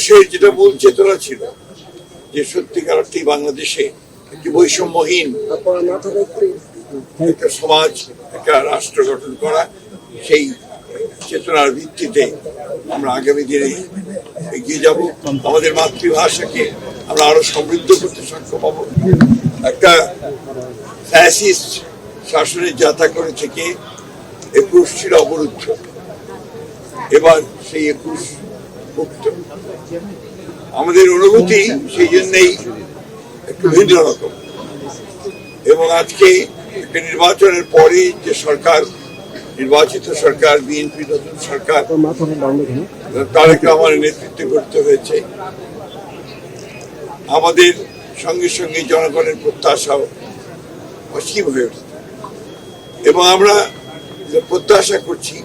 একুশের যেটা মূল চেতনা ছিল যে সত্যিকার অর্থে বাংলাদেশে একটি বৈষম্যহীন একটা সমাজ, একটা রাষ্ট্র গঠন করা, সেই চেতনার ভিত্তিতে আমরা আগামী দিনে এগিয়ে যাব। আমাদের মাতৃভাষাকে আমরা আরো সমৃদ্ধ করতে সক্ষম হব। একটা ফ্যাসিস্ট শাসনের যাত্রা করে থেকে 21 ছিল অবরুদ্ধ, এবার সেই 21 মুক্ত। আমাদের অনুভূতি সেই জন্যই একটু ভিন্ন রকম। এবং আজকে একটা নির্বাচনের পরে যে সরকার, নির্বাচিত সরকার, বিএনপি নতুন সরকার, তারেক রহমানের নেতৃত্বে করতে হয়েছে, আমাদের সঙ্গে সঙ্গে জনগণের প্রত্যাশাও অসীম হয়ে উঠছে। এবং আমরা প্রত্যাশা করছি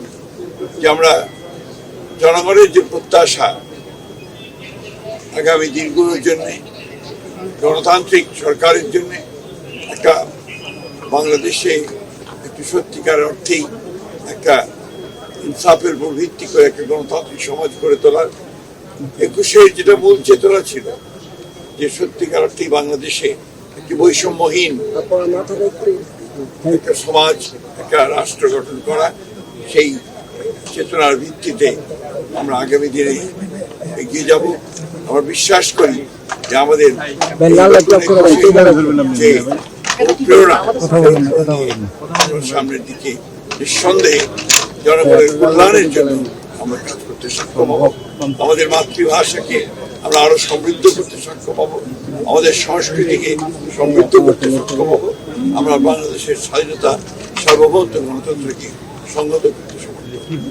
যে আমরা জনগণের যে প্রত্যাশা আগামী দিনগুলোর জন্য গণতান্ত্রিক সরকারের জন্য একটা বাংলাদেশে একটি সত্যিকার অর্থেই একটা ইনসাফের উপর ভিত্তি করে একটা গণতান্ত্রিক সমাজ গড়ে তোলার 21-এর যেটা মূল চেতনা ছিল যে সত্যিকার অর্থেই বাংলাদেশে একটি বৈষম্যহীন একটা সমাজ, একটা রাষ্ট্র গঠন করা, সেই চেতনার ভিত্তিতে আমরা আগামী দিনে এগিয়ে যাব। আমরা বিশ্বাস করি যে আমাদের যে প্রেরণা সামনের দিকে নিঃসন্দেহে জনগণের কল্যাণের জন্য আমরা কাজ করতে সক্ষম হব। আমাদের মাতৃভাষাকে আমরা আরো সমৃদ্ধ করতে সক্ষম হব, আমাদের সংস্কৃতিকে সমৃদ্ধ করতে সক্ষম হব, আমরা বাংলাদেশের স্বাধীনতা, সার্বভৌমত্ব, গণতন্ত্রকে সংহত করতে সক্ষম হব।